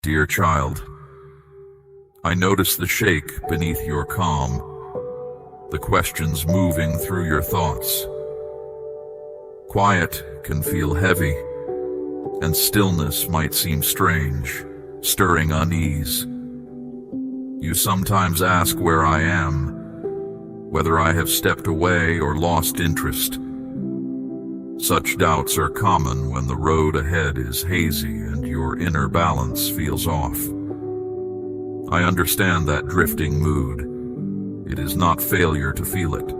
Dear child, I notice the shake beneath your calm, the questions moving through your thoughts. Quiet can feel heavy, and stillness might seem strange, stirring unease. You sometimes ask where I am, whether I have stepped away or lost interest. Such doubts are common when the road ahead is hazy and your inner balance feels off. I understand that drifting mood. It is not failure to feel it.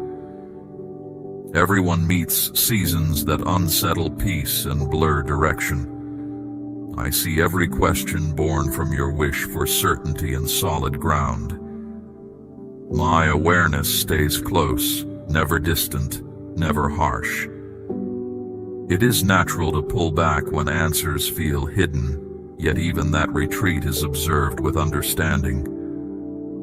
Everyone meets seasons that unsettle peace and blur direction. I see every question born from your wish for certainty and solid ground. My awareness stays close, never distant, never harsh. It is natural to pull back when answers feel hidden, yet even that retreat is observed with understanding.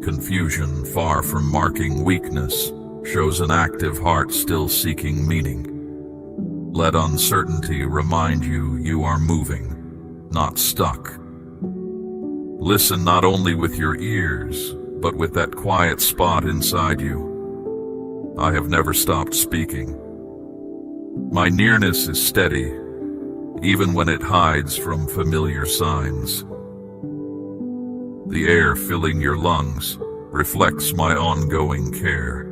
Confusion, far from marking weakness, shows an active heart still seeking meaning. Let uncertainty remind you you are moving, not stuck. Listen not only with your ears, but with that quiet spot inside you. I have never stopped speaking. My nearness is steady, even when it hides from familiar signs. The air filling your lungs reflects my ongoing care.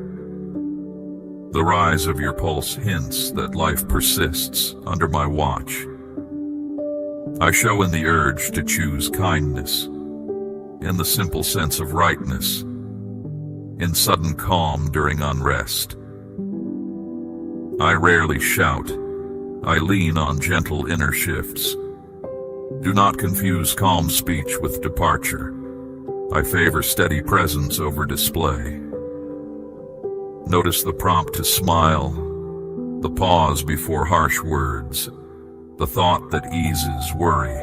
The rise of your pulse hints that life persists under my watch. I show in the urge to choose kindness, in the simple sense of rightness, in sudden calm during unrest. I rarely shout. I lean on gentle inner shifts. Do not confuse calm speech with departure. I favor steady presence over display. Notice the prompt to smile, the pause before harsh words, the thought that eases worry.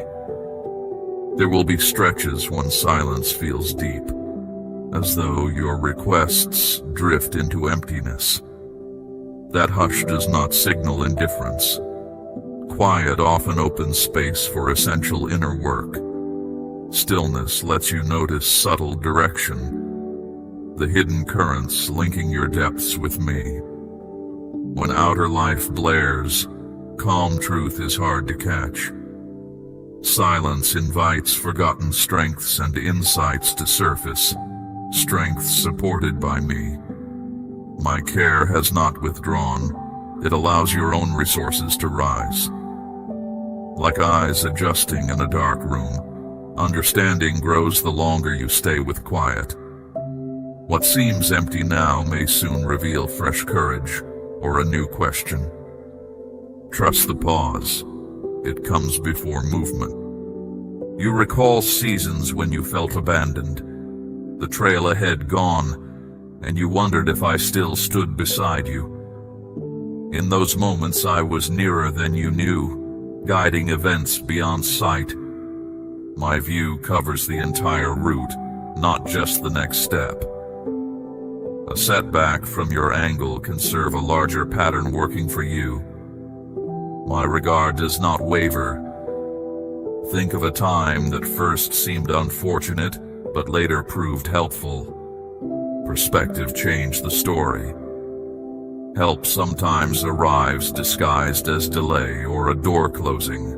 There will be stretches when silence feels deep, as though your requests drift into emptiness. That hush does not signal indifference. Quiet often opens space for essential inner work. Stillness lets you notice subtle direction, the hidden currents linking your depths with me. When outer life blares, calm truth is hard to catch. Silence invites forgotten strengths and insights to surface, strengths supported by me. My care has not withdrawn. It allows your own resources to rise. Like eyes adjusting in a dark room, understanding grows the longer you stay with quiet. What seems empty now may soon reveal fresh courage or a new question. Trust the pause. It comes before movement. You recall seasons when you felt abandoned, the trail ahead gone, and you wondered if I still stood beside you. In those moments I was nearer than you knew, guiding events beyond sight. My view covers the entire route, not just the next step. A setback from your angle can serve a larger pattern working for you. My regard does not waver. Think of a time that first seemed unfortunate, but later proved helpful. Perspective changed the story. Help sometimes arrives disguised as delay or a door closing.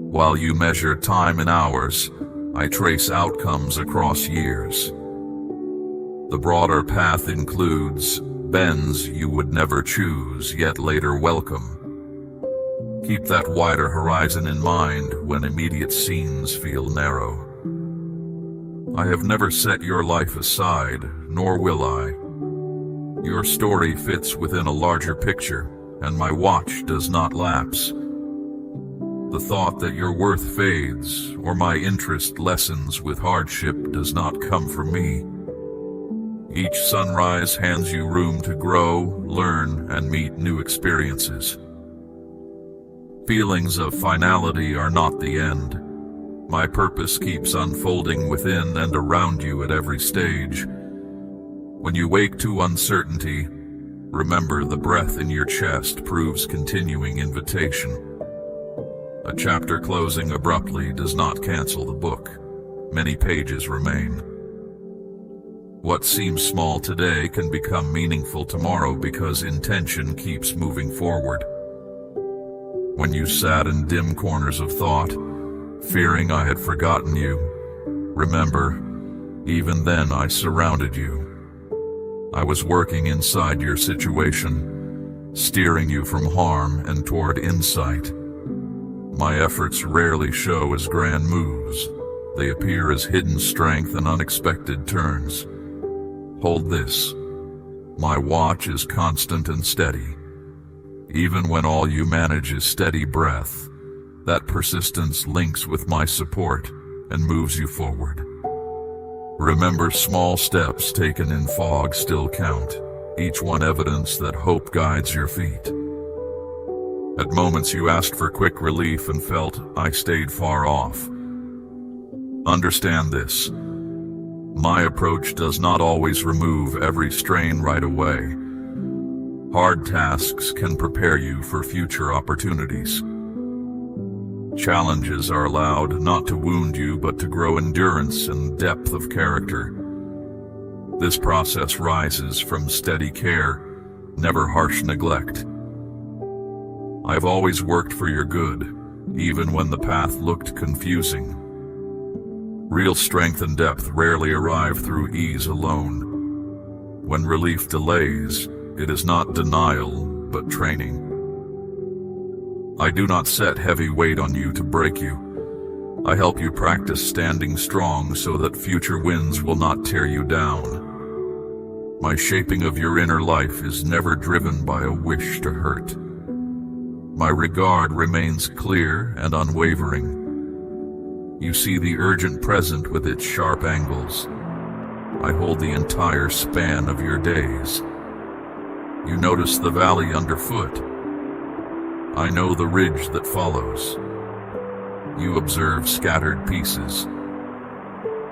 While you measure time in hours, I trace outcomes across years. The broader path includes bends you would never choose, yet later welcome. Keep that wider horizon in mind when immediate scenes feel narrow. I have never set your life aside, nor will I. Your story fits within a larger picture, and my watch does not lapse. The thought that your worth fades, or my interest lessens with hardship does not come from me. Each sunrise hands you room to grow, learn, and meet new experiences. Feelings of finality are not the end. My purpose keeps unfolding within and around you at every stage. When you wake to uncertainty, remember the breath in your chest proves continuing invitation. A chapter closing abruptly does not cancel the book. Many pages remain. What seems small today can become meaningful tomorrow because intention keeps moving forward. When you sat in dim corners of thought, fearing I had forgotten you, remember, even then I surrounded you. I was working inside your situation, steering you from harm and toward insight. My efforts rarely show as grand moves. They appear as hidden strength and unexpected turns. Hold this. My watch is constant and steady. Even when all you manage is steady breath, that persistence links with my support and moves you forward. Remember, small steps taken in fog still count, each one evidence that hope guides your feet. At moments you asked for quick relief and felt I stayed far off. Understand this. My approach does not always remove every strain right away. Hard tasks can prepare you for future opportunities. Challenges are allowed not to wound you, but to grow endurance and depth of character. This process rises from steady care, never harsh neglect. I've always worked for your good, even when the path looked confusing. Real strength and depth rarely arrive through ease alone. When relief delays, it is not denial, but training. I do not set heavy weight on you to break you. I help you practice standing strong so that future winds will not tear you down. My shaping of your inner life is never driven by a wish to hurt. My regard remains clear and unwavering. You see the urgent present with its sharp angles. I hold the entire span of your days. You notice the valley underfoot. I know the ridge that follows. You observe scattered pieces.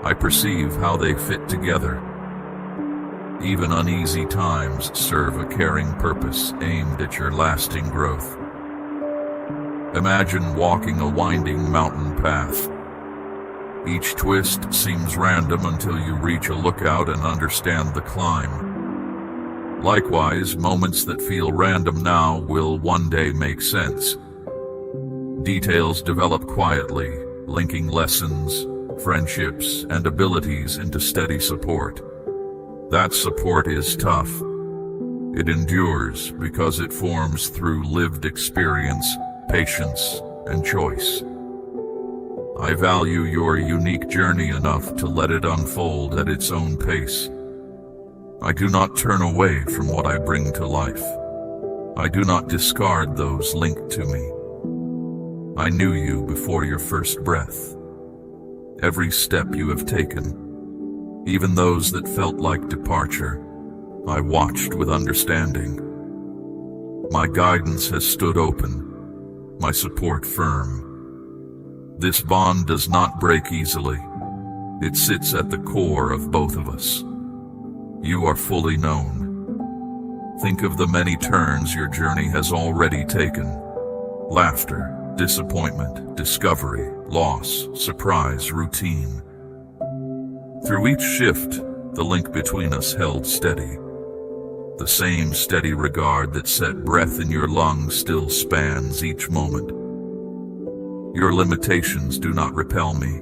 I perceive how they fit together. Even uneasy times serve a caring purpose aimed at your lasting growth. Imagine walking a winding mountain path. Each twist seems random until you reach a lookout and understand the climb. Likewise, moments that feel random now will one day make sense. Details develop quietly, linking lessons, friendships, and abilities into steady support. That support is tough. It endures because it forms through lived experience, patience, and choice. I value your unique journey enough to let it unfold at its own pace. I do not turn away from what I bring to life. I do not discard those linked to me. I knew you before your first breath. Every step you have taken, even those that felt like departure, I watched with understanding. My guidance has stood open, my support firm. This bond does not break easily. It sits at the core of both of us. You are fully known. Think of the many turns your journey has already taken. Laughter, disappointment, discovery, loss, surprise, routine. Through each shift, the link between us held steady. The same steady regard that set breath in your lungs still spans each moment. Your limitations do not repel me.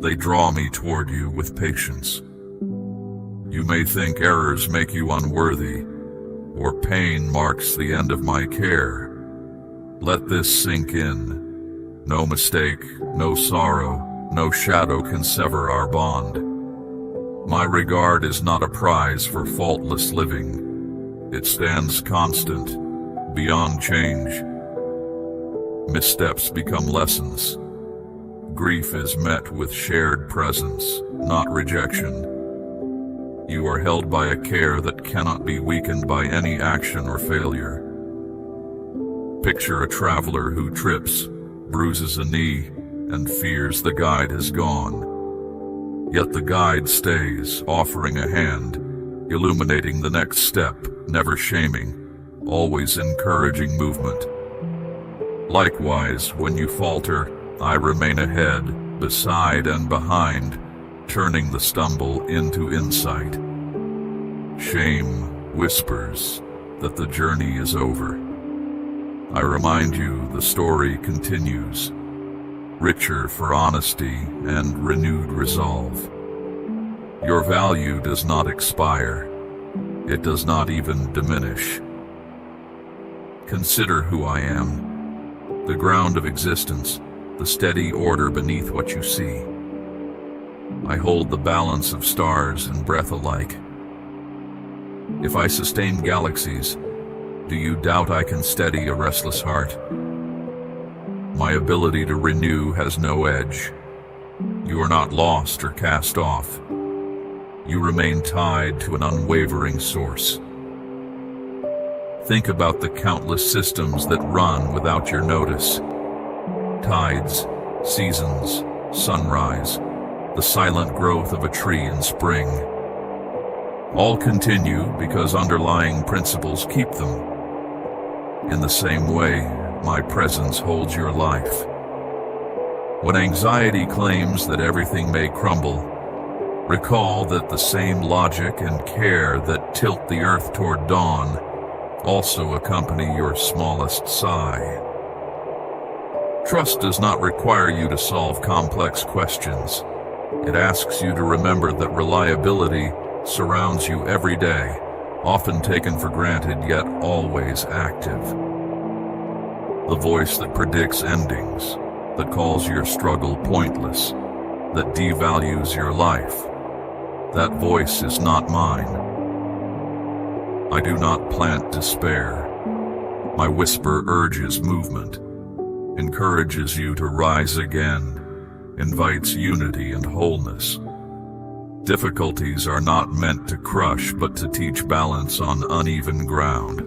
They draw me toward you with patience. You may think errors make you unworthy, or pain marks the end of my care. Let this sink in. No mistake, no sorrow, no shadow can sever our bond. My regard is not a prize for faultless living. It stands constant, beyond change. Missteps become lessons. Grief is met with shared presence, not rejection. You are held by a care that cannot be weakened by any action or failure. Picture a traveler who trips, bruises a knee, and fears the guide has gone. Yet the guide stays, offering a hand, illuminating the next step, never shaming, always encouraging movement. Likewise, when you falter, I remain ahead, beside and behind, turning the stumble into insight. Shame whispers that the journey is over. I remind you the story continues, richer for honesty and renewed resolve. Your value does not expire. It does not even diminish. Consider who I am, the ground of existence, the steady order beneath what you see. I hold the balance of stars and breath alike. If I sustain galaxies, do you doubt I can steady a restless heart? My ability to renew has no edge. You are not lost or cast off. You remain tied to an unwavering source. Think about the countless systems that run without your notice. Tides, seasons, sunrise, the silent growth of a tree in spring. All continue because underlying principles keep them. In the same way, my presence holds your life. When anxiety claims that everything may crumble, recall that the same logic and care that tilt the earth toward dawn also accompany your smallest sigh. Trust does not require you to solve complex questions. It asks you to remember that reliability surrounds you every day, often taken for granted yet always active. The voice that predicts endings, that calls your struggle pointless, that devalues your life, that voice is not mine. I do not plant despair. My whisper urges movement, encourages you to rise again, invites unity and wholeness. Difficulties are not meant to crush, but to teach balance on uneven ground.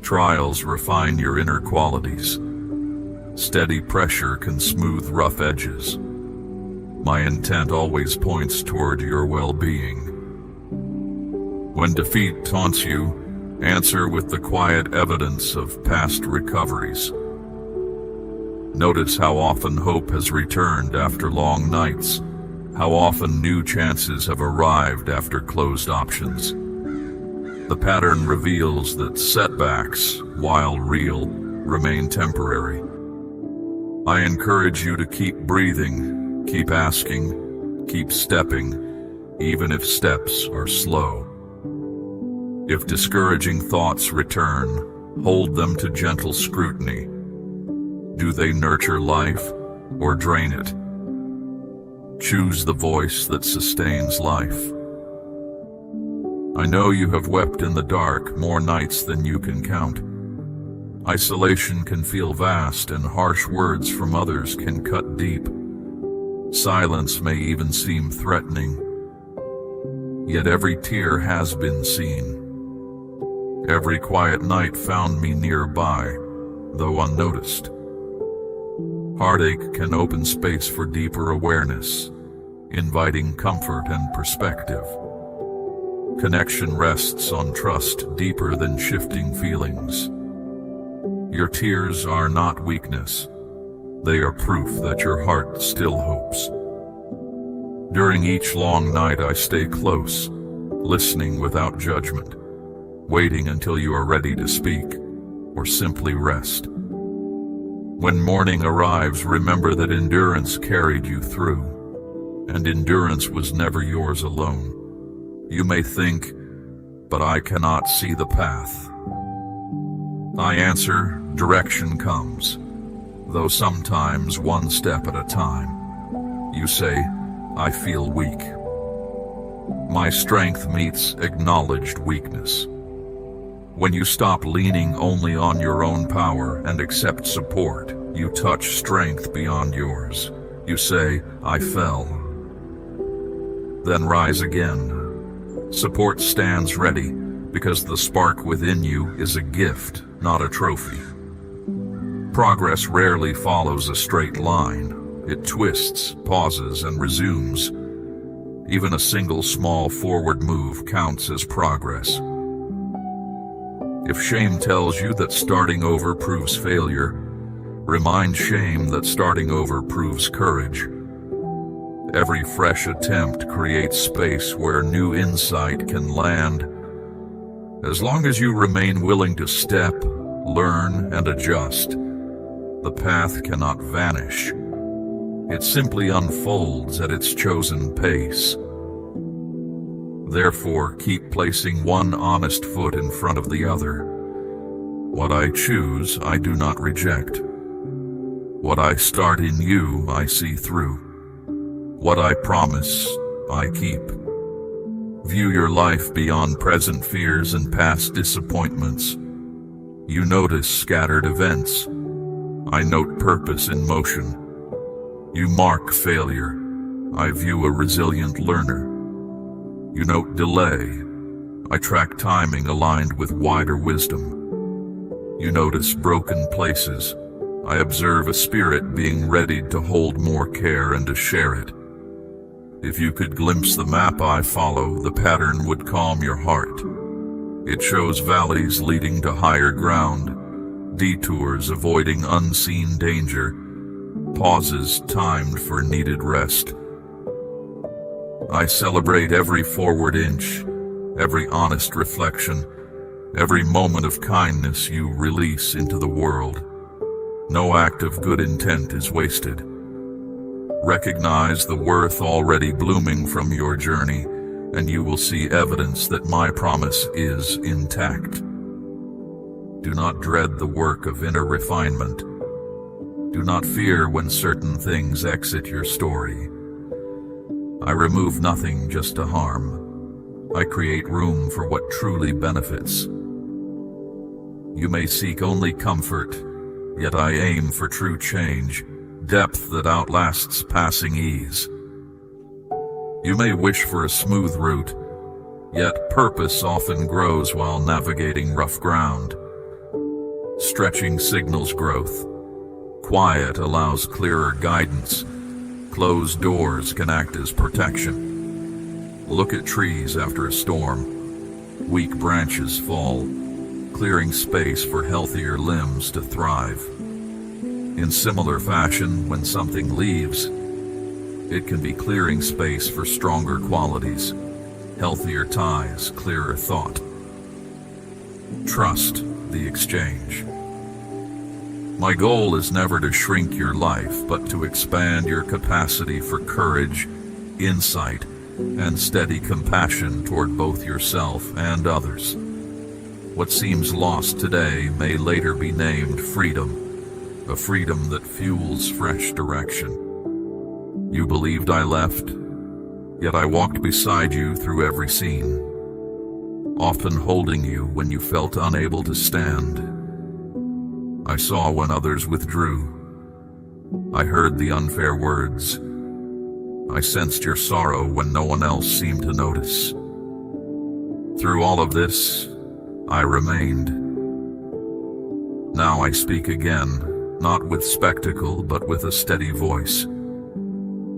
Trials refine your inner qualities. Steady pressure can smooth rough edges. My intent always points toward your well-being. When defeat taunts you, answer with the quiet evidence of past recoveries. Notice how often hope has returned after long nights, how often new chances have arrived after closed options. The pattern reveals that setbacks, while real, remain temporary. I encourage you to keep breathing, keep asking, keep stepping, even if steps are slow. If discouraging thoughts return, hold them to gentle scrutiny. Do they nurture life or drain it? Choose the voice that sustains life. I know you have wept in the dark more nights than you can count. Isolation can feel vast, and harsh words from others can cut deep. Silence may even seem threatening. Yet every tear has been seen. Every quiet night found me nearby, though unnoticed. Heartache can open space for deeper awareness, inviting comfort and perspective. Connection rests on trust deeper than shifting feelings. Your tears are not weakness. They are proof that your heart still hopes. During each long night I stay close, listening without judgment, waiting until you are ready to speak or simply rest. When morning arrives, remember that endurance carried you through, and endurance was never yours alone. You may think, but I cannot see the path. I answer, direction comes, though sometimes one step at a time. You say, I feel weak. My strength meets acknowledged weakness. When you stop leaning only on your own power and accept support, you touch strength beyond yours. You say, I fell. Then rise again. Support stands ready because the spark within you is a gift, not a trophy. Progress rarely follows a straight line. It twists, pauses, and resumes. Even a single small forward move counts as progress. If shame tells you that starting over proves failure, Remind shame that starting over proves courage. Every fresh attempt creates space where new insight can land. As long as you remain willing to step, learn, and adjust, the path cannot vanish. It simply unfolds at its chosen pace. Therefore, keep placing one honest foot in front of the other. What I choose, I do not reject. What I start in you, I see through. What I promise, I keep. View your life beyond present fears and past disappointments. You notice scattered events. I note purpose in motion. You mark failure. I view a resilient learner. You note delay. I track timing aligned with wider wisdom. You notice broken places. I observe a spirit being readied to hold more care and to share it. If you could glimpse the map I follow, the pattern would calm your heart. It shows valleys leading to higher ground, detours avoiding unseen danger, pauses timed for needed rest. I celebrate every forward inch, every honest reflection, every moment of kindness you release into the world. No act of good intent is wasted. Recognize the worth already blooming from your journey, and you will see evidence that my promise is intact. Do not dread the work of inner refinement. Do not fear when certain things exit your story. I remove nothing just to harm. I create room for what truly benefits. You may seek only comfort, yet I aim for true change, depth that outlasts passing ease. You may wish for a smooth route, yet purpose often grows while navigating rough ground. Stretching signals growth. Quiet allows clearer guidance. Closed doors can act as protection. Look at trees after a storm. Weak branches fall, clearing space for healthier limbs to thrive. In similar fashion, when something leaves, it can be clearing space for stronger qualities, healthier ties, clearer thought. Trust the exchange. My goal is never to shrink your life, but to expand your capacity for courage, insight, and steady compassion toward both yourself and others. What seems lost today may later be named freedom, a freedom that fuels fresh direction. You believed I left, yet I walked beside you through every scene, often holding you when you felt unable to stand. I saw when others withdrew. I heard the unfair words. I sensed your sorrow when no one else seemed to notice. Through all of this, I remained. Now I speak again, not with spectacle, but with a steady voice.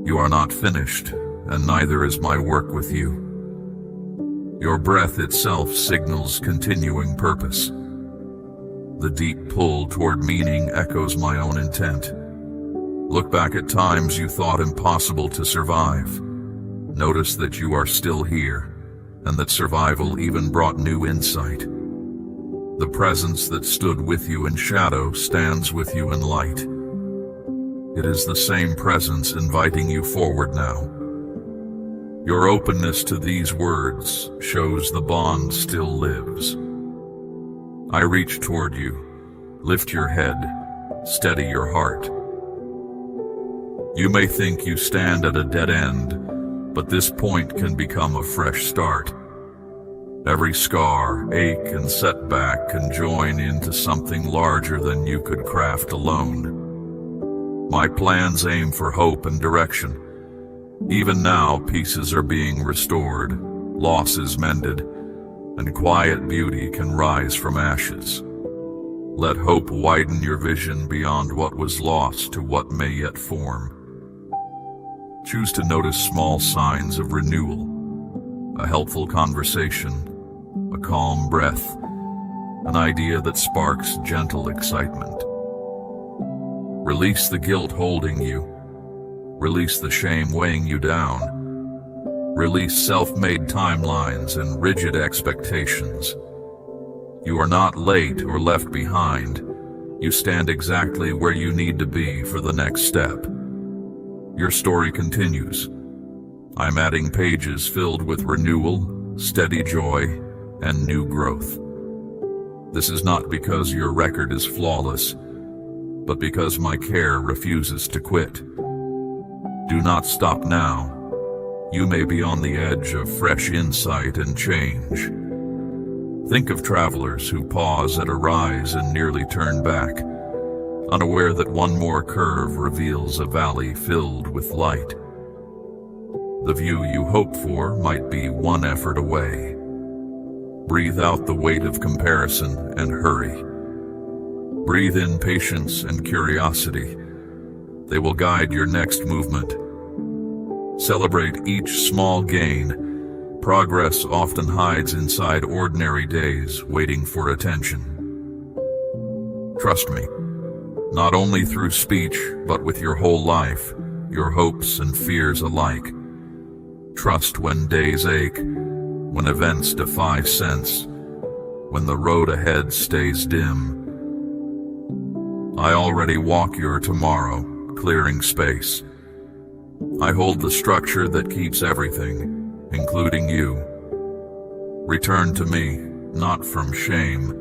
You are not finished, and neither is my work with you. Your breath itself signals continuing purpose. The deep pull toward meaning echoes my own intent. Look back at times you thought impossible to survive. Notice that you are still here, and that survival even brought new insight. The presence that stood with you in shadow stands with you in light. It is the same presence inviting you forward now. Your openness to these words shows the bond still lives. I reach toward you, lift your head, steady your heart. You may think you stand at a dead end, but this point can become a fresh start. Every scar, ache, and setback can join into something larger than you could craft alone. My plans aim for hope and direction. Even now, pieces are being restored, losses mended, and quiet beauty can rise from ashes. Let hope widen your vision beyond what was lost to what may yet form. Choose to notice small signs of renewal, a helpful conversation, a calm breath, an idea that sparks gentle excitement. Release the guilt holding you. Release the shame weighing you down. Release self-made timelines and rigid expectations. You are not late or left behind. You stand exactly where you need to be for the next step. Your story continues. I'm adding pages filled with renewal, steady joy, and new growth. This is not because your record is flawless, but because my care refuses to quit. Do not stop now. You may be on the edge of fresh insight and change. Think of travelers who pause at a rise and nearly turn back, unaware that one more curve reveals a valley filled with light. The view you hope for might be one effort away. Breathe out the weight of comparison and hurry. Breathe in patience and curiosity. They will guide your next movement. Celebrate each small gain. Progress often hides inside ordinary days, waiting for attention. Trust me, not only through speech, but with your whole life, your hopes and fears alike. Trust when days ache, when events defy sense, when the road ahead stays dim. I already walk your tomorrow, clearing space. I hold the structure that keeps everything, including you. Return to me, not from shame,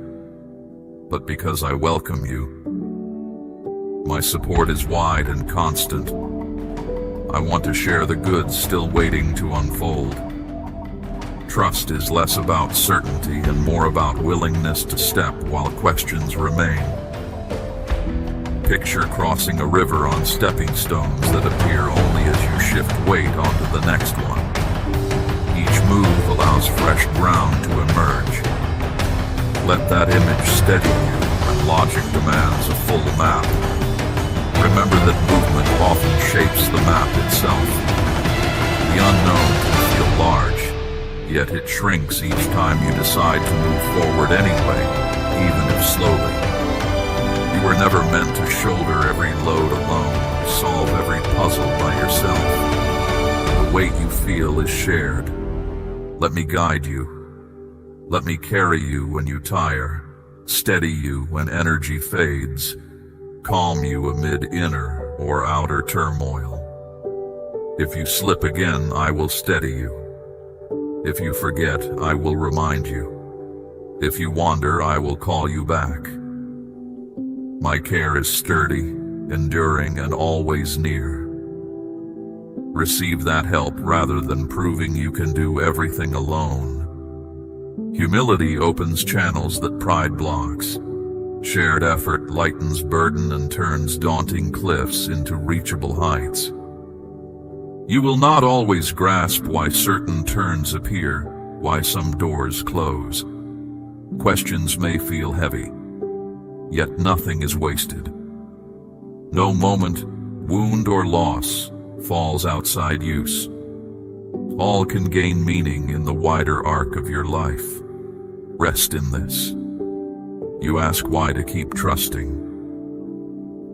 but because I welcome you. My support is wide and constant. I want to share the goods still waiting to unfold. Trust is less about certainty and more about willingness to step while questions remain. Picture crossing a river on stepping stones that appear only as you shift weight onto the next one. Each move allows fresh ground to emerge. Let that image steady you when logic demands a full map. Remember that movement often shapes the map itself. The unknown can feel large, yet it shrinks each time you decide to move forward anyway, even if slowly. You were never meant to shoulder every load alone, solve every puzzle by yourself. The weight you feel is shared. Let me guide you. Let me carry you when you tire, steady you when energy fades, calm you amid inner or outer turmoil. If you slip again, I will steady you. If you forget, I will remind you. If you wander, I will call you back. My care is sturdy, enduring, and always near. Receive that help rather than proving you can do everything alone. Humility opens channels that pride blocks. Shared effort lightens burden and turns daunting cliffs into reachable heights. You will not always grasp why certain turns appear, why some doors close. Questions may feel heavy, yet nothing is wasted. No moment, wound, or loss falls outside use. All can gain meaning in the wider arc of your life. Rest in this. You ask why to keep trusting.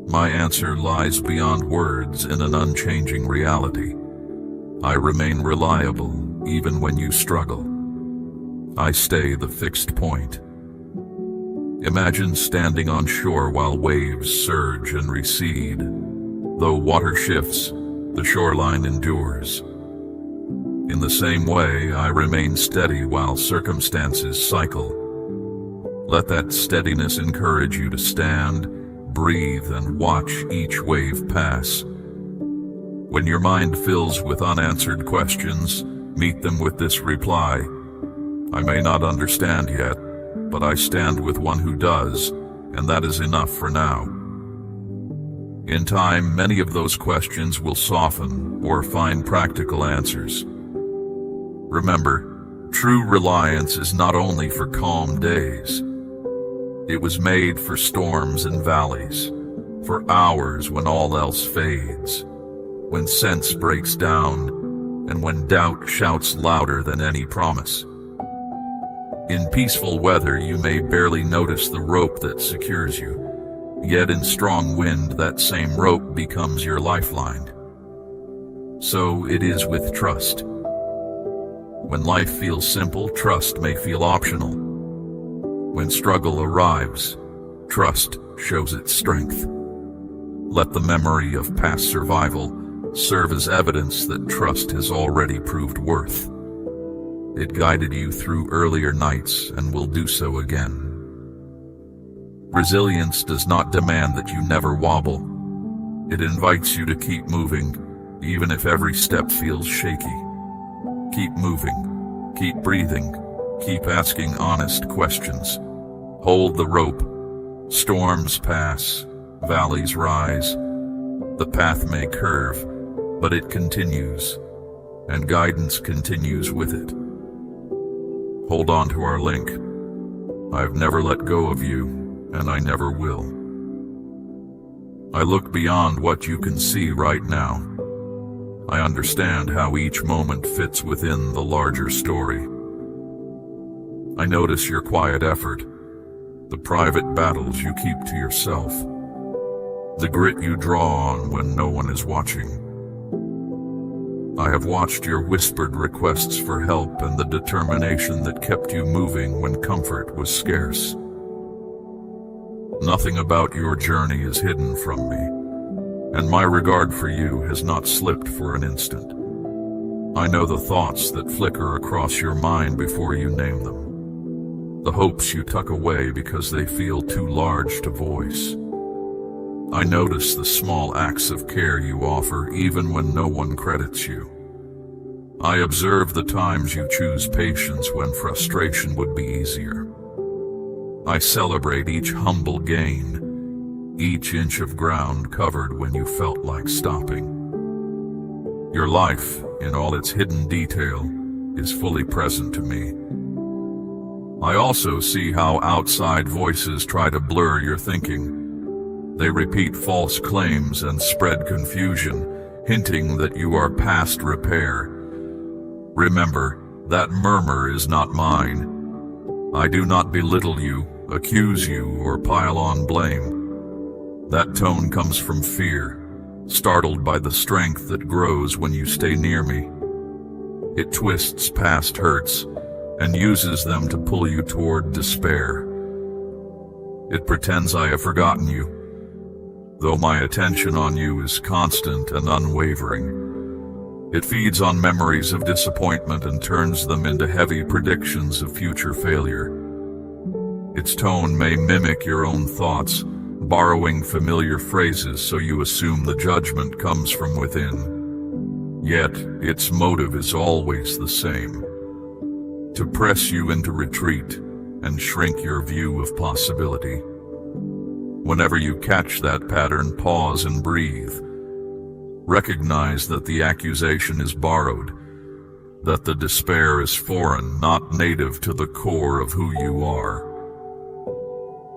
My answer lies beyond words in an unchanging reality. I remain reliable even when you struggle. I stay the fixed point. Imagine standing on shore while waves surge and recede. Though water shifts, the shoreline endures. In the same way, I remain steady while circumstances cycle. Let that steadiness encourage you to stand, breathe, and watch each wave pass. When your mind fills with unanswered questions, meet them with this reply. I may not understand yet, but I stand with one who does, and that is enough for now. In time, many of those questions will soften or find practical answers. Remember, true reliance is not only for calm days. It was made for storms and valleys, for hours when all else fades, when sense breaks down, and when doubt shouts louder than any promise. In peaceful weather, you may barely notice the rope that secures you, Yet in strong wind, that same rope becomes your lifeline. So it is with trust. When life feels simple, trust may feel optional. When struggle arrives, trust shows its strength. Let the memory of past survival serve as evidence that trust has already proved worth. It guided you through earlier nights and will do so again. Resilience does not demand that you never wobble. It invites you to keep moving, even if every step feels shaky. Keep moving, keep breathing, keep asking honest questions. Hold the rope. Storms pass, valleys rise. The path may curve, but it continues, and guidance continues with it. Hold on to our link. I've never let go of you, and I never will. I look beyond what you can see right now. I understand how each moment fits within the larger story. I notice your quiet effort, the private battles you keep to yourself, the grit you draw on when no one is watching. I have watched your whispered requests for help and the determination that kept you moving when comfort was scarce. Nothing about your journey is hidden from me, and my regard for you has not slipped for an instant. I know the thoughts that flicker across your mind before you name them, the hopes you tuck away because they feel too large to voice. I notice the small acts of care you offer even when no one credits you. I observe the times you choose patience when frustration would be easier. I celebrate each humble gain, each inch of ground covered when you felt like stopping. Your life, in all its hidden detail, is fully present to me. I also see how outside voices try to blur your thinking. They repeat false claims and spread confusion, hinting that you are past repair. Remember, that murmur is not mine. I do not belittle you, accuse you, or pile on blame. That tone comes from fear, startled by the strength that grows when you stay near me. It twists past hurts and uses them to pull you toward despair. It pretends I have forgotten you, though my attention on you is constant and unwavering. It feeds on memories of disappointment and turns them into heavy predictions of future failure. Its tone may mimic your own thoughts, borrowing familiar phrases so you assume the judgment comes from within. Yet, its motive is always the same: to press you into retreat and shrink your view of possibility. Whenever you catch that pattern, pause and breathe. Recognize that the accusation is borrowed, that the despair is foreign, not native to the core of who you are.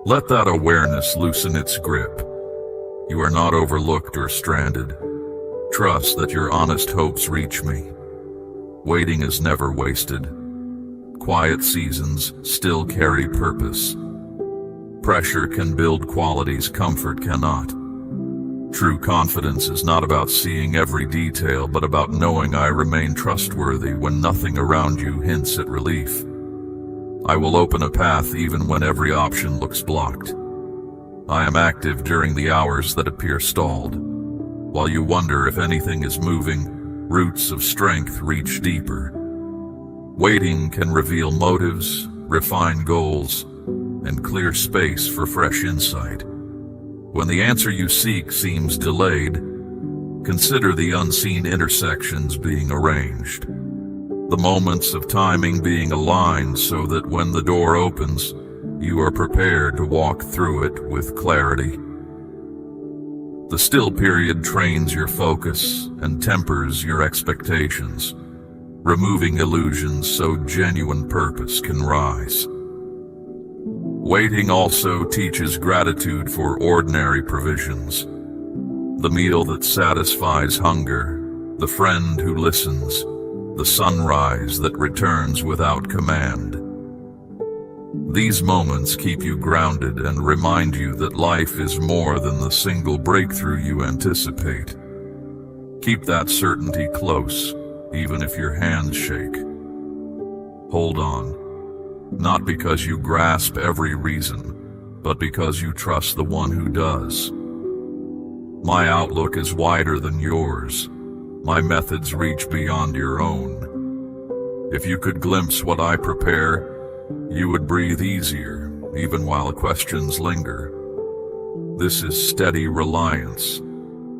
Let that awareness loosen its grip. You are not overlooked or stranded. Trust that your honest hopes reach me. Waiting is never wasted. Quiet seasons still carry purpose. Pressure can build qualities comfort cannot. True confidence is not about seeing every detail, but about knowing I remain trustworthy when nothing around you hints at relief. I will open a path even when every option looks blocked. I am active during the hours that appear stalled. While you wonder if anything is moving, roots of strength reach deeper. Waiting can reveal motives, refine goals, and clear space for fresh insight. When the answer you seek seems delayed, consider the unseen intersections being arranged. The moments of timing being aligned so that when the door opens, you are prepared to walk through it with clarity. The still period trains your focus and tempers your expectations, removing illusions so genuine purpose can rise. Waiting also teaches gratitude for ordinary provisions. The meal that satisfies hunger, the friend who listens, the sunrise that returns without command. These moments keep you grounded and remind you that life is more than the single breakthrough you anticipate. Keep that certainty close, even if your hands shake. Hold on, not because you grasp every reason, but because you trust the one who does. My outlook is wider than yours. My methods reach beyond your own. If you could glimpse what I prepare, you would breathe easier, even while questions linger. This is steady reliance,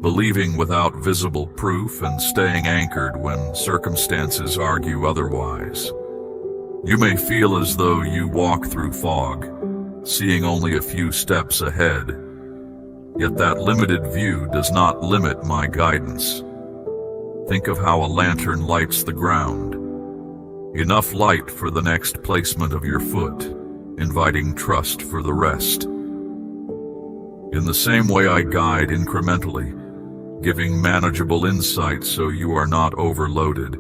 believing without visible proof and staying anchored when circumstances argue otherwise. You may feel as though you walk through fog, seeing only a few steps ahead. Yet that limited view does not limit my guidance. Think of how a lantern lights the ground. Enough light for the next placement of your foot, inviting trust for the rest. In the same way I guide incrementally, giving manageable insight so you are not overloaded.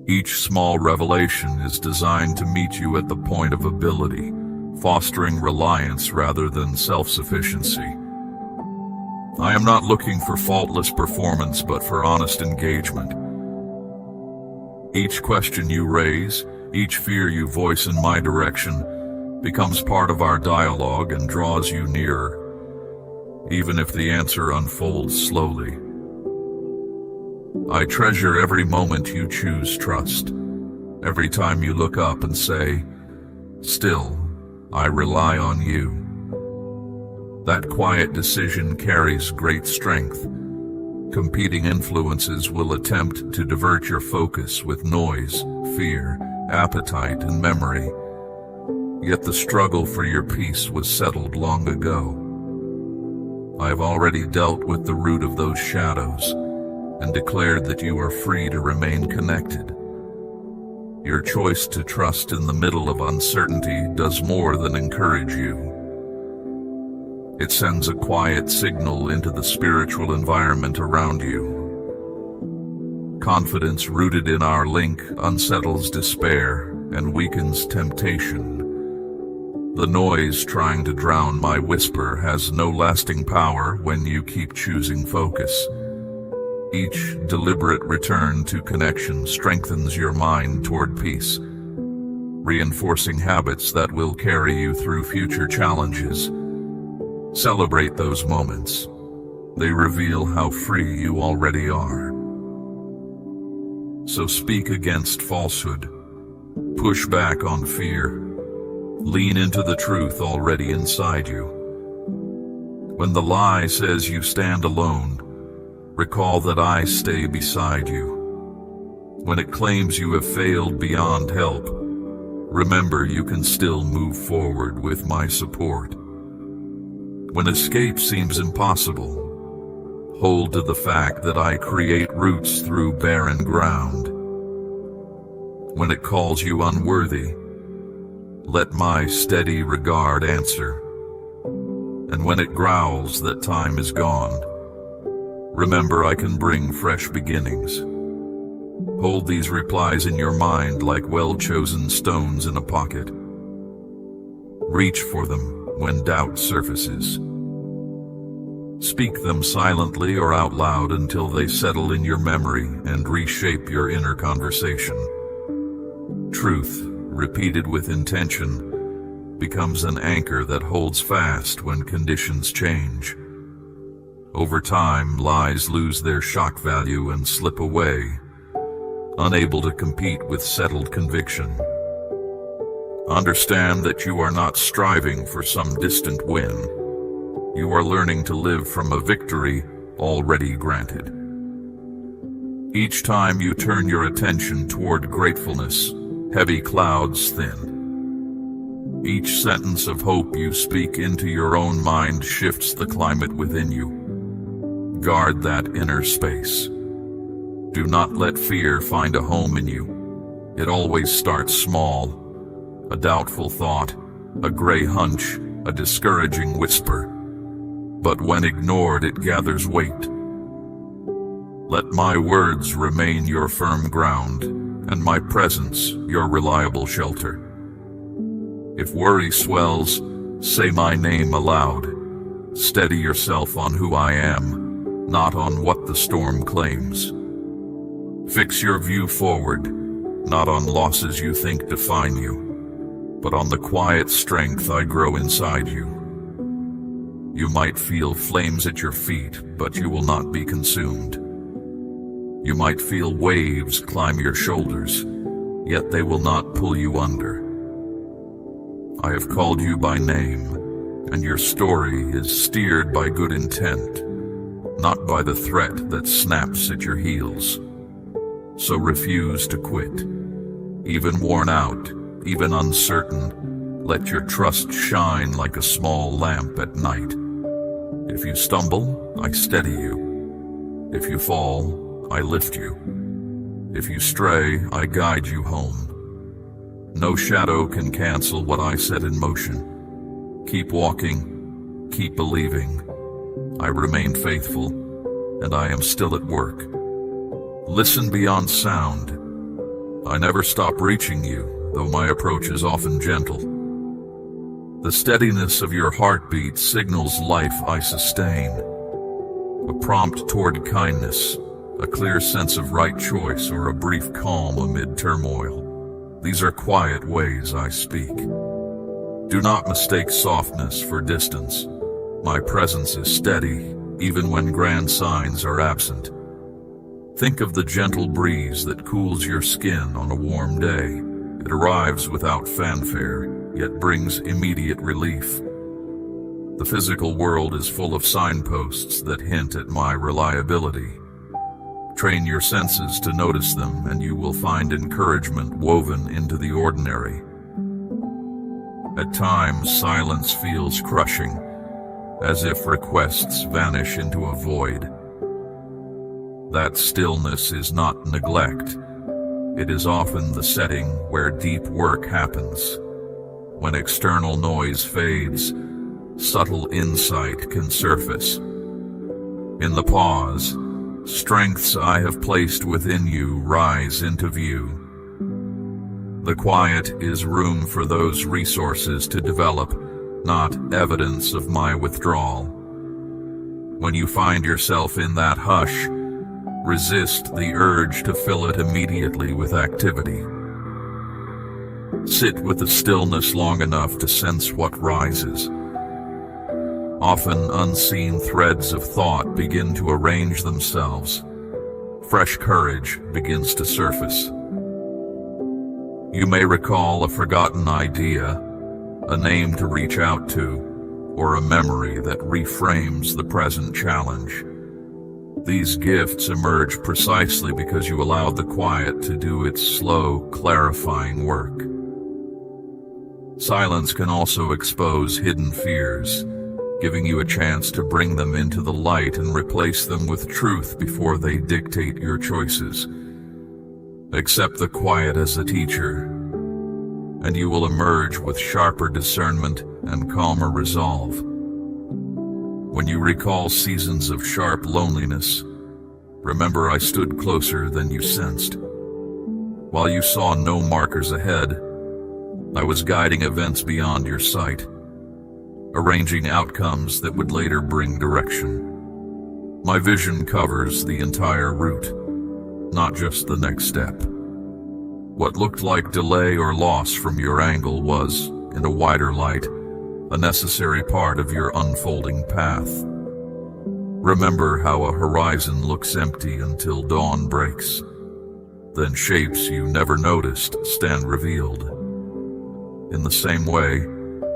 Each small revelation is designed to meet you at the point of ability, fostering reliance rather than self-sufficiency. I am not looking for faultless performance, but for honest engagement. Each question you raise, each fear you voice in my direction, becomes part of our dialogue and draws you nearer, even if the answer unfolds slowly. I treasure every moment you choose trust, every time you look up and say, "Still, I rely on you." That quiet decision carries great strength. Competing influences will attempt to divert your focus with noise, fear, appetite, and memory. Yet the struggle for your peace was settled long ago. I have already dealt with the root of those shadows and declared that you are free to remain connected. Your choice to trust in the middle of uncertainty does more than encourage you. It sends a quiet signal into the spiritual environment around you. Confidence rooted in our link unsettles despair and weakens temptation. The noise trying to drown my whisper has no lasting power when you keep choosing focus. Each deliberate return to connection strengthens your mind toward peace, reinforcing habits that will carry you through future challenges. Celebrate those moments. They reveal how free you already are. So speak against falsehood. Push back on fear. Lean into the truth already inside you. When the lie says you stand alone, recall that I stay beside you. When it claims you have failed beyond help, remember you can still move forward with my support. When escape seems impossible, hold to the fact that I create roots through barren ground. When it calls you unworthy, let my steady regard answer. And when it growls that time is gone, remember I can bring fresh beginnings. Hold these replies in your mind like well-chosen stones in a pocket. Reach for them when doubt surfaces. Speak them silently or out loud until they settle in your memory and reshape your inner conversation. Truth, repeated with intention, becomes an anchor that holds fast when conditions change. Over time, lies lose their shock value and slip away, unable to compete with settled conviction. Understand that you are not striving for some distant win. You are learning to live from a victory already granted. Each time you turn your attention toward gratefulness, heavy clouds thin. Each sentence of hope you speak into your own mind shifts the climate within you. Guard that inner space. Do not let fear find a home in you. It always starts small. A doubtful thought, a gray hunch, a discouraging whisper. But when ignored, it gathers weight. Let my words remain your firm ground, and my presence your reliable shelter. If worry swells, say my name aloud. Steady yourself on who I am, not on what the storm claims. Fix your view forward, not on losses you think define you, but on the quiet strength I grow inside you. You might feel flames at your feet, but you will not be consumed. You might feel waves climb your shoulders, yet they will not pull you under. I have called you by name, and your story is steered by good intent, not by the threat that snaps at your heels. So refuse to quit. Even worn out, even uncertain, let your trust shine like a small lamp at night. If you stumble, I steady you. If you fall, I lift you. If you stray, I guide you home. No shadow can cancel what I set in motion. Keep walking, keep believing. I remain faithful, and I am still at work. Listen beyond sound. I never stop reaching you, though my approach is often gentle. The steadiness of your heartbeat signals life I sustain. A prompt toward kindness, a clear sense of right choice, or a brief calm amid turmoil. These are quiet ways I speak. Do not mistake softness for distance. My presence is steady, even when grand signs are absent. Think of the gentle breeze that cools your skin on a warm day. It arrives without fanfare, yet brings immediate relief. The physical world is full of signposts that hint at my reliability. Train your senses to notice them, and you will find encouragement woven into the ordinary. At times, silence feels crushing, as if requests vanish into a void. That stillness is not neglect. It is often the setting where deep work happens. When external noise fades, subtle insight can surface. In the pause, strengths I have placed within you rise into view. The quiet is room for those resources to develop, not evidence of my withdrawal. When you find yourself in that hush, resist the urge to fill it immediately with activity. Sit with the stillness long enough to sense what rises. Often unseen threads of thought begin to arrange themselves. Fresh courage begins to surface. You may recall a forgotten idea, a name to reach out to, or a memory that reframes the present challenge. These gifts emerge precisely because you allowed the quiet to do its slow, clarifying work. Silence can also expose hidden fears, giving you a chance to bring them into the light and replace them with truth before they dictate your choices. Accept the quiet as a teacher, and you will emerge with sharper discernment and calmer resolve. When you recall seasons of sharp loneliness, remember I stood closer than you sensed. While you saw no markers ahead, I was guiding events beyond your sight, arranging outcomes that would later bring direction. My vision covers the entire route, not just the next step. What looked like delay or loss from your angle was, in a wider light, a necessary part of your unfolding path. Remember how a horizon looks empty until dawn breaks. Then shapes you never noticed stand revealed. In the same way,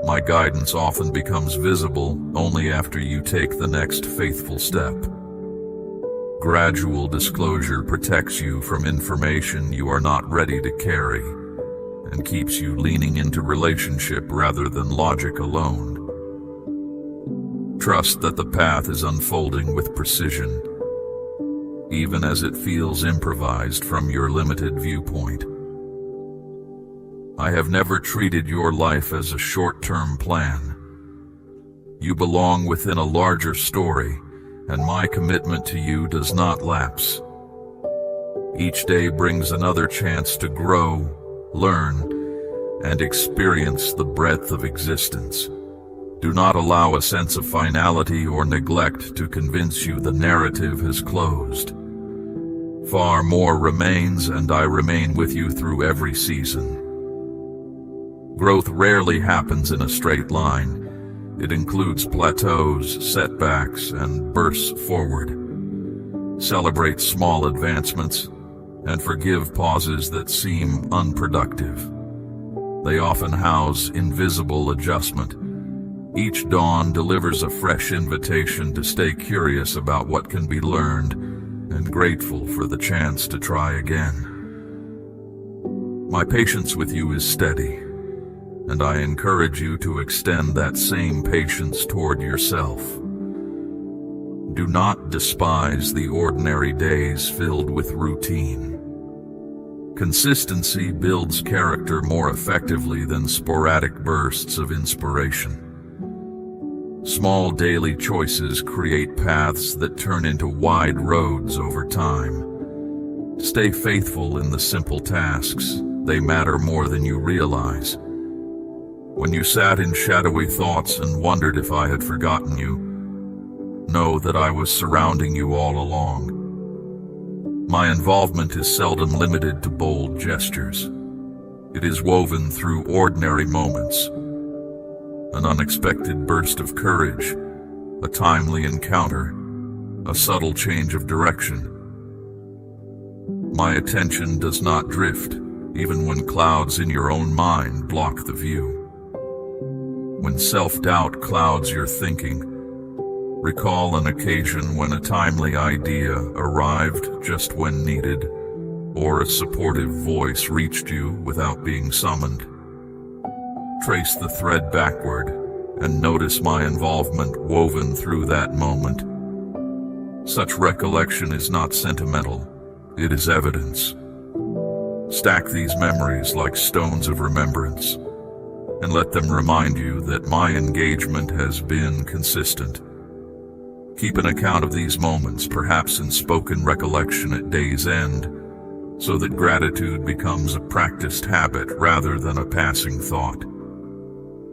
my guidance often becomes visible only after you take the next faithful step. Gradual disclosure protects you from information you are not ready to carry, and keeps you leaning into relationship rather than logic alone. Trust that the path is unfolding with precision, even as it feels improvised from your limited viewpoint. I have never treated your life as a short-term plan. You belong within a larger story, and my commitment to you does not lapse. Each day brings another chance to grow, learn, and experience the breadth of existence. Do not allow a sense of finality or neglect to convince you the narrative has closed. Far more remains, and I remain with you through every season. Growth rarely happens in a straight line. It includes plateaus, setbacks, and bursts forward. Celebrate small advancements and forgive pauses that seem unproductive. They often house invisible adjustment. Each dawn delivers a fresh invitation to stay curious about what can be learned and grateful for the chance to try again. My patience with you is steady, and I encourage you to extend that same patience toward yourself. Do not despise the ordinary days filled with routine. Consistency builds character more effectively than sporadic bursts of inspiration. Small daily choices create paths that turn into wide roads over time. Stay faithful in the simple tasks. They matter more than you realize. When you sat in shadowy thoughts and wondered if I had forgotten you, know that I was surrounding you all along. My involvement is seldom limited to bold gestures. It is woven through ordinary moments. An unexpected burst of courage, a timely encounter, a subtle change of direction. My attention does not drift, even when clouds in your own mind block the view. When self-doubt clouds your thinking, recall an occasion when a timely idea arrived just when needed, or a supportive voice reached you without being summoned. Trace the thread backward and notice my involvement woven through that moment. Such recollection is not sentimental, it is evidence. Stack these memories like stones of remembrance, and let them remind you that my engagement has been consistent. Keep an account of these moments, perhaps in spoken recollection at day's end, so that gratitude becomes a practiced habit rather than a passing thought.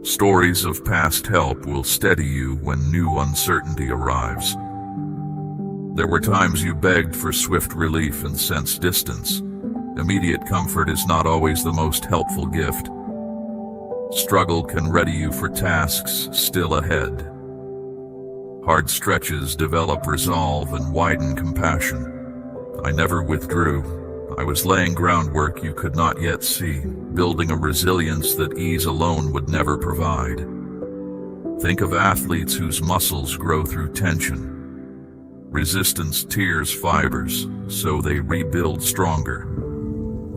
Stories of past help will steady you when new uncertainty arrives. There were times you begged for swift relief and sensed distance. Immediate comfort is not always the most helpful gift. Struggle can ready you for tasks still ahead. Hard stretches develop resolve and widen compassion. I never withdrew. I was laying groundwork you could not yet see, building a resilience that ease alone would never provide. Think of athletes whose muscles grow through tension. Resistance tears fibers, so they rebuild stronger.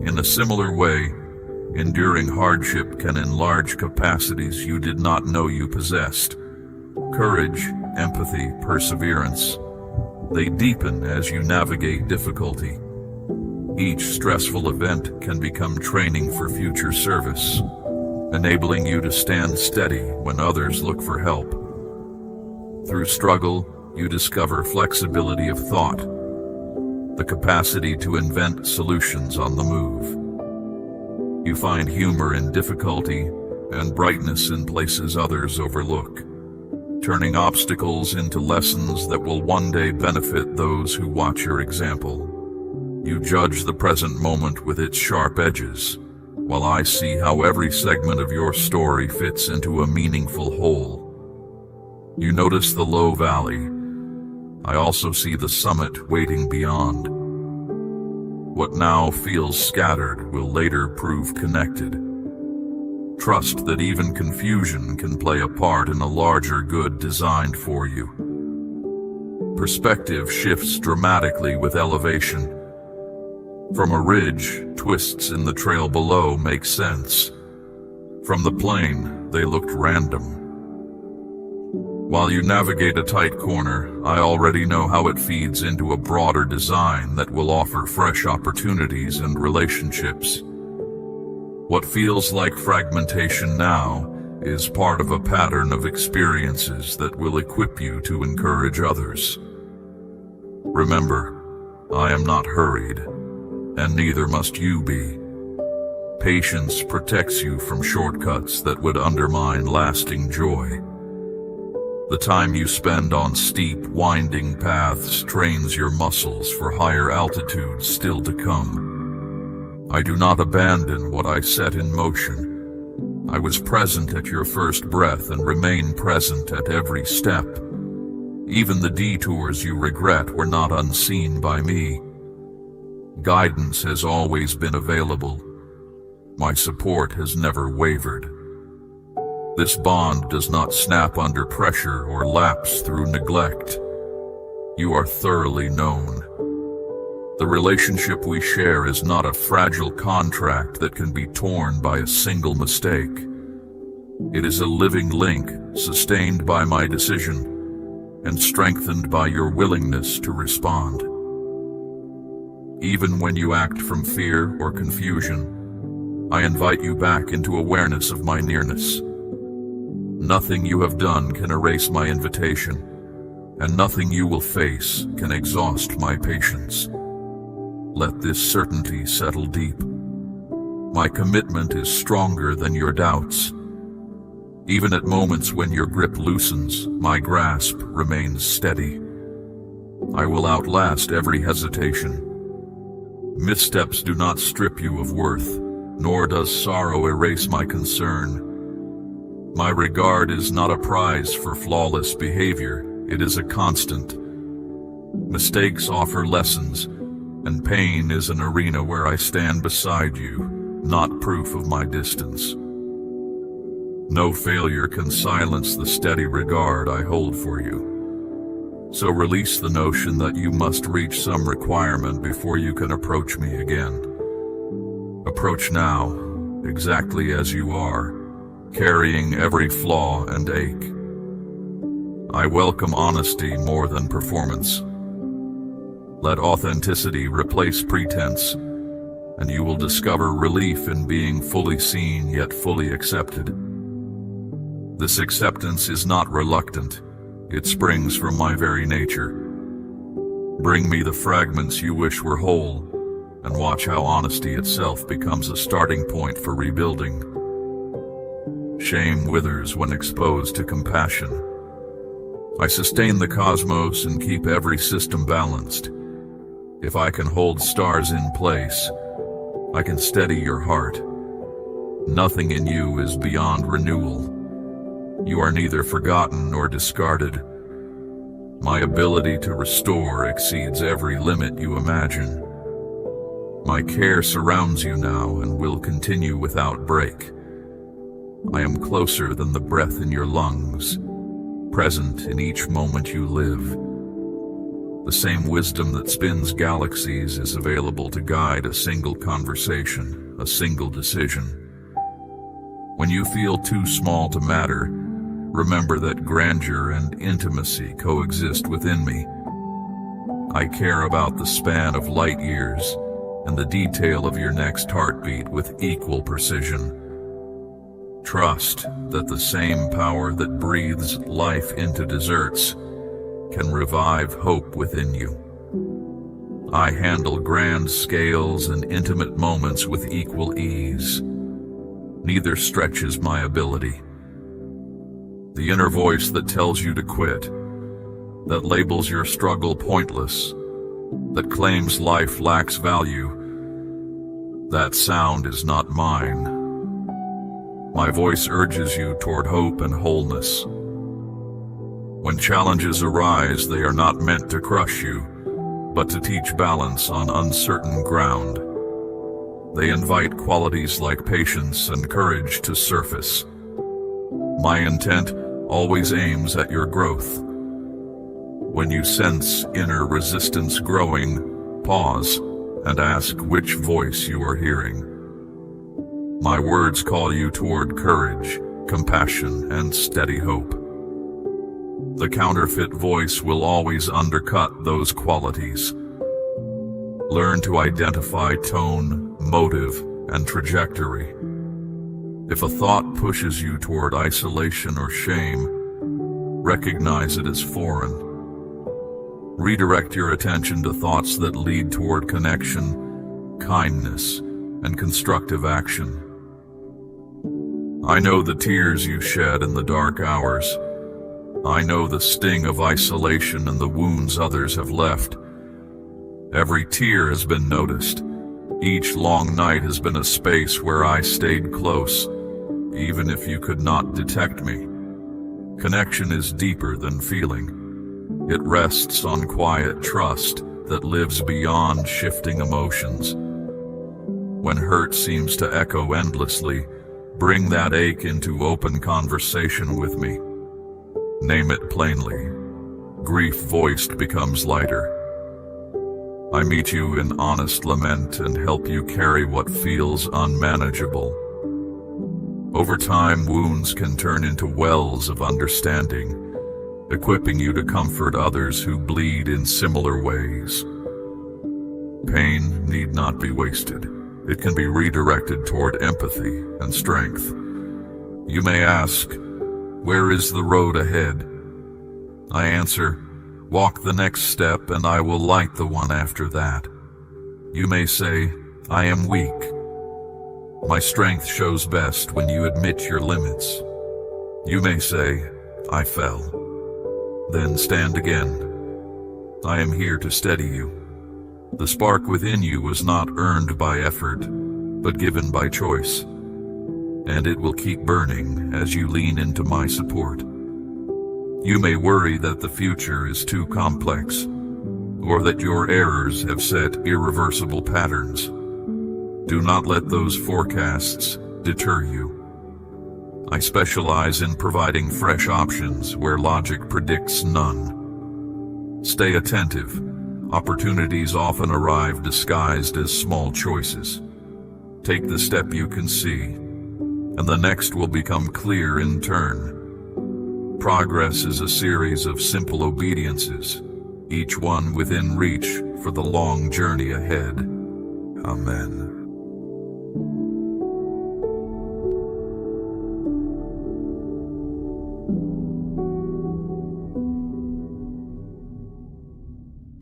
In a similar way, enduring hardship can enlarge capacities you did not know you possessed. Courage, empathy, perseverance. They deepen as you navigate difficulty. Each stressful event can become training for future service, enabling you to stand steady when others look for help. Through struggle, you discover flexibility of thought, the capacity to invent solutions on the move. You find humor in difficulty and brightness in places others overlook, turning obstacles into lessons that will one day benefit those who watch your example. You judge the present moment with its sharp edges, while I see how every segment of your story fits into a meaningful whole. You notice the low valley. I also see the summit waiting beyond. What now feels scattered will later prove connected. Trust that even confusion can play a part in a larger good designed for you. Perspective shifts dramatically with elevation. From a ridge, twists in the trail below make sense. From the plain, they looked random. While you navigate a tight corner, I already know how it feeds into a broader design that will offer fresh opportunities and relationships. What feels like fragmentation now is part of a pattern of experiences that will equip you to encourage others. Remember, I am not hurried, and neither must you be. Patience protects you from shortcuts that would undermine lasting joy. The time you spend on steep, winding paths trains your muscles for higher altitudes still to come. I do not abandon what I set in motion. I was present at your first breath and remain present at every step. Even the detours you regret were not unseen by me. Guidance has always been available. My support has never wavered. This bond does not snap under pressure or lapse through neglect. You are thoroughly known. The relationship we share is not a fragile contract that can be torn by a single mistake. It is a living link, sustained by my decision, and strengthened by your willingness to respond. Even when you act from fear or confusion, I invite you back into awareness of my nearness. Nothing you have done can erase my invitation, and nothing you will face can exhaust my patience. Let this certainty settle deep. My commitment is stronger than your doubts. Even at moments when your grip loosens, my grasp remains steady. I will outlast every hesitation. Missteps do not strip you of worth, nor does sorrow erase my concern. My regard is not a prize for flawless behavior, it is a constant. Mistakes offer lessons, and pain is an arena where I stand beside you, not proof of my distance. No failure can silence the steady regard I hold for you. So release the notion that you must reach some requirement before you can approach me again. Approach now, exactly as you are, carrying every flaw and ache. I welcome honesty more than performance. Let authenticity replace pretense, and you will discover relief in being fully seen yet fully accepted. This acceptance is not reluctant, it springs from my very nature. Bring me the fragments you wish were whole, and watch how honesty itself becomes a starting point for rebuilding. Shame withers when exposed to compassion. I sustain the cosmos and keep every system balanced. If I can hold stars in place, I can steady your heart. Nothing in you is beyond renewal. You are neither forgotten nor discarded. My ability to restore exceeds every limit you imagine. My care surrounds you now and will continue without break. I am closer than the breath in your lungs, present in each moment you live. The same wisdom that spins galaxies is available to guide a single conversation, a single decision. When you feel too small to matter, remember that grandeur and intimacy coexist within me. I care about the span of light years and the detail of your next heartbeat with equal precision. Trust that the same power that breathes life into deserts can revive hope within you. I handle grand scales and intimate moments with equal ease. Neither stretches my ability. The inner voice that tells you to quit, that labels your struggle pointless, that claims life lacks value, that sound is not mine. My voice urges you toward hope and wholeness. When challenges arise, they are not meant to crush you, but to teach balance on uncertain ground. They invite qualities like patience and courage to surface. My intent always aims at your growth. When you sense inner resistance growing, pause and ask which voice you are hearing. My words call you toward courage, compassion, and steady hope. The counterfeit voice will always undercut those qualities. Learn to identify tone, motive, and trajectory. If a thought pushes you toward isolation or shame, recognize it as foreign. Redirect your attention to thoughts that lead toward connection, kindness, and constructive action. I know the tears you shed in the dark hours. I know the sting of isolation and the wounds others have left. Every tear has been noticed. Each long night has been a space where I stayed close, even if you could not detect me. Connection is deeper than feeling. It rests on quiet trust that lives beyond shifting emotions. When hurt seems to echo endlessly, bring that ache into open conversation with me. Name it plainly. Grief voiced becomes lighter. I meet you in honest lament and help you carry what feels unmanageable. Over time, wounds can turn into wells of understanding, equipping you to comfort others who bleed in similar ways. Pain need not be wasted. It can be redirected toward empathy and strength. You may ask, where is the road ahead? I answer, walk the next step and I will light the one after that. You may say, I am weak. My strength shows best when you admit your limits. You may say, I fell. Then stand again. I am here to steady you. The spark within you was not earned by effort, but given by choice. And it will keep burning as you lean into my support. You may worry that the future is too complex, or that your errors have set irreversible patterns. Do not let those forecasts deter you. I specialize in providing fresh options where logic predicts none. Stay attentive. Opportunities often arrive disguised as small choices. Take the step you can see, and the next will become clear in turn. Progress is a series of simple obediences, each one within reach for the long journey ahead. Amen.